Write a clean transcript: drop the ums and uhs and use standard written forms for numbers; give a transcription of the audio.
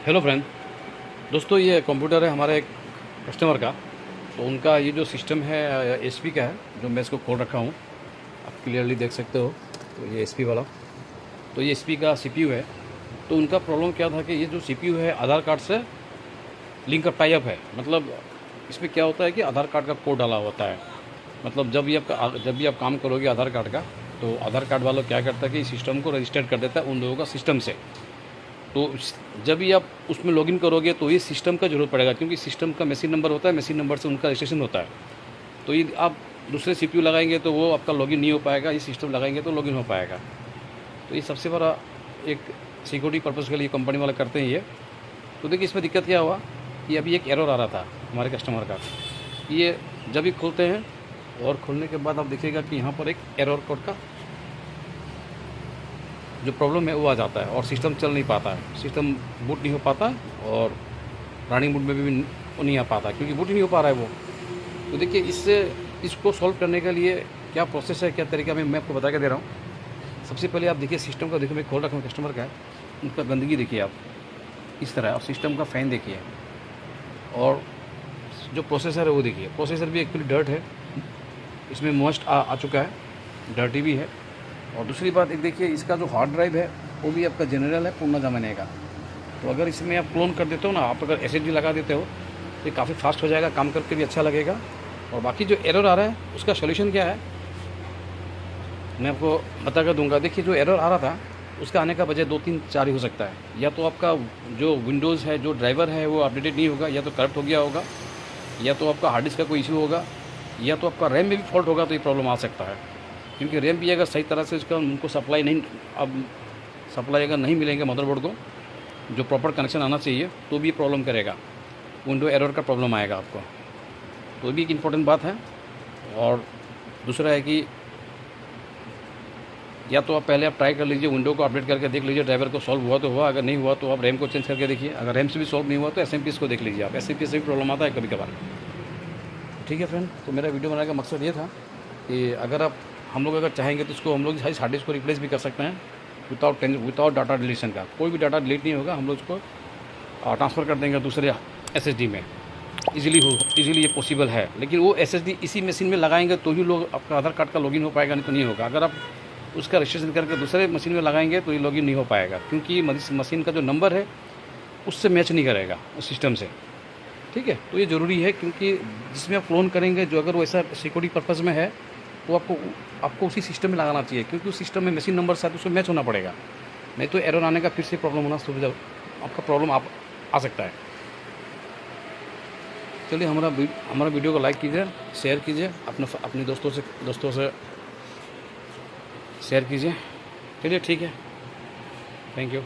Hello friend, दोस्तों ये computer है हमारे एक कस्टमर का। तो उनका ये जो सिस्टम है एचपी का है, जो मैं इसको खोल रखा हूँ, आप क्लियरली देख सकते हो। तो ये एचपी वाला, तो ये एचपी का सीपीयू है। तो उनका प्रॉब्लम क्या था कि ये जो सीपीयू है आधार कार्ड से लिंक टाई अप है। मतलब इसमें क्या होता है कि आधार कार्ड का कोड डाला होता है। मतलब जब भी आप काम करोगे आधार कार्ड का, तो आधार कार्ड वालों क्या करता है कि सिस्टम को रजिस्टर्ड कर देता है उन लोगों का सिस्टम से। तो जब भी आप उसमें लॉगिन करोगे तो ये सिस्टम का ज़रूरत पड़ेगा, क्योंकि सिस्टम का मशीन नंबर होता है, मशीन नंबर से उनका रजिस्ट्रेशन होता है। तो ये आप दूसरे सीपीयू लगाएंगे तो वो आपका लॉगिन नहीं हो पाएगा, ये सिस्टम लगाएंगे तो लॉगिन हो पाएगा। तो ये सबसे बड़ा एक सिक्योरिटी पर्पज़ के लिए कंपनी वाले करते हैं ये। तो देखिए इसमें दिक्कत क्या हुआ कि अभी एक एरर आ रहा था हमारे कस्टमर का। ये जब भी खोलते हैं और खोलने के बाद आप देखिएगा कि यहाँ पर एक एरर कोड का जो प्रॉब्लम है वो आ जाता है और सिस्टम चल नहीं पाता है, सिस्टम बूट नहीं हो पाता और रनिंग मोड में भी वो नहीं आ पाता, क्योंकि बूट ही नहीं हो पा रहा है वो। तो देखिए इसको सॉल्व करने के लिए क्या प्रोसेस है, क्या तरीका मैं आपको बता के दे रहा हूँ। सबसे पहले आप देखिए सिस्टम का, देखिए मैं खोल रखा हूँ कस्टमर का, उनका गंदगी देखिए आप इस तरह, और सिस्टम का फ़ैन देखिए, और जो प्रोसेसर है वो देखिए। प्रोसेसर भी एक्चुअली डर्ट है, इसमें मॉइस्ट आ चुका है, डर्टी भी है। और दूसरी बात एक देखिए, इसका जो हार्ड ड्राइव है वो भी आपका जनरल है, पूर्ण ज़माने का। तो अगर इसमें आप क्लोन कर देते हो ना, आप अगर एसएसडी लगा देते हो तो ये काफ़ी फास्ट हो जाएगा, काम करके भी अच्छा लगेगा। और बाकी जो एरर आ रहा है उसका सोल्यूशन क्या है मैं आपको बता कर दूंगा। देखिए जो एरर आ रहा था उसका आने का वजह 2 3 4 ही हो सकता है। या तो आपका जो विंडोज़ है, जो ड्राइवर है वो अपडेटेड नहीं होगा, या तो करप्ट हो गया होगा, या तो आपका हार्ड डिस्क का कोई इशू होगा, या तो आपका रैम में भी फॉल्ट होगा। तो ये प्रॉब्लम आ सकता है, क्योंकि रैम भी अगर सही तरह से उसका उनको सप्लाई अगर नहीं मिलेंगे मदरबोर्ड को, जो प्रॉपर कनेक्शन आना चाहिए, तो भी प्रॉब्लम करेगा, विंडो एरर का प्रॉब्लम आएगा आपको। तो भी एक इम्पॉर्टेंट बात है। और दूसरा है कि या तो आप पहले आप ट्राई कर लीजिए, विंडो को अपडेट करके देख लीजिए, ड्राइवर को सॉल्व हुआ तो हुआ, अगर नहीं हुआ तो आप रैम को चेंज करके देखिए। अगर रैम से भी सॉल्व नहीं हुआ तो एसएमपीएस को देख लीजिए आप, एसएमपीएस से भी प्रॉब्लम आता है कभी कभार। ठीक है फ्रेंड, तो मेरा वीडियो बनाने का मकसद ये था कि अगर आप हम लोग अगर चाहेंगे तो इसको हम लोग हार्ड डिस्क को रिप्लेस भी कर सकते हैं विदाउट डाटा डिलीशन का। कोई भी डाटा डिलीट नहीं होगा, हम लोग उसको ट्रांसफ़र कर देंगे दूसरे एसएसडी में। इजीली ये पॉसिबल है, लेकिन वो एसएसडी इसी मशीन में लगाएंगे तो ही लोग आपका आधार कार्ड का लॉगिन हो पाएगा, नहीं तो नहीं होगा। अगर आप उसका रजिस्ट्रेशन करके दूसरे मशीन में लगाएंगे तो ये लॉगिन नहीं हो पाएगा, क्योंकि मशीन का जो नंबर है उससे मैच नहीं करेगा उस सिस्टम से। ठीक है, तो ये ज़रूरी है, क्योंकि जिसमें आप क्लोन करेंगे, जो अगर वैसा सिक्योरिटी पर्पज़ में है, तो आपको उसी सिस्टम में लगाना चाहिए, क्योंकि उस सिस्टम में मशीन नंबर साथ उसमें मैच होना पड़ेगा। नहीं तो एरर आने का फिर से प्रॉब्लम होना सुविधा आपका प्रॉब्लम आ सकता है। चलिए हमारा वीडियो को लाइक कीजिए, शेयर कीजिए, अपने दोस्तों से शेयर कीजिए। चलिए ठीक है, थैंक यू।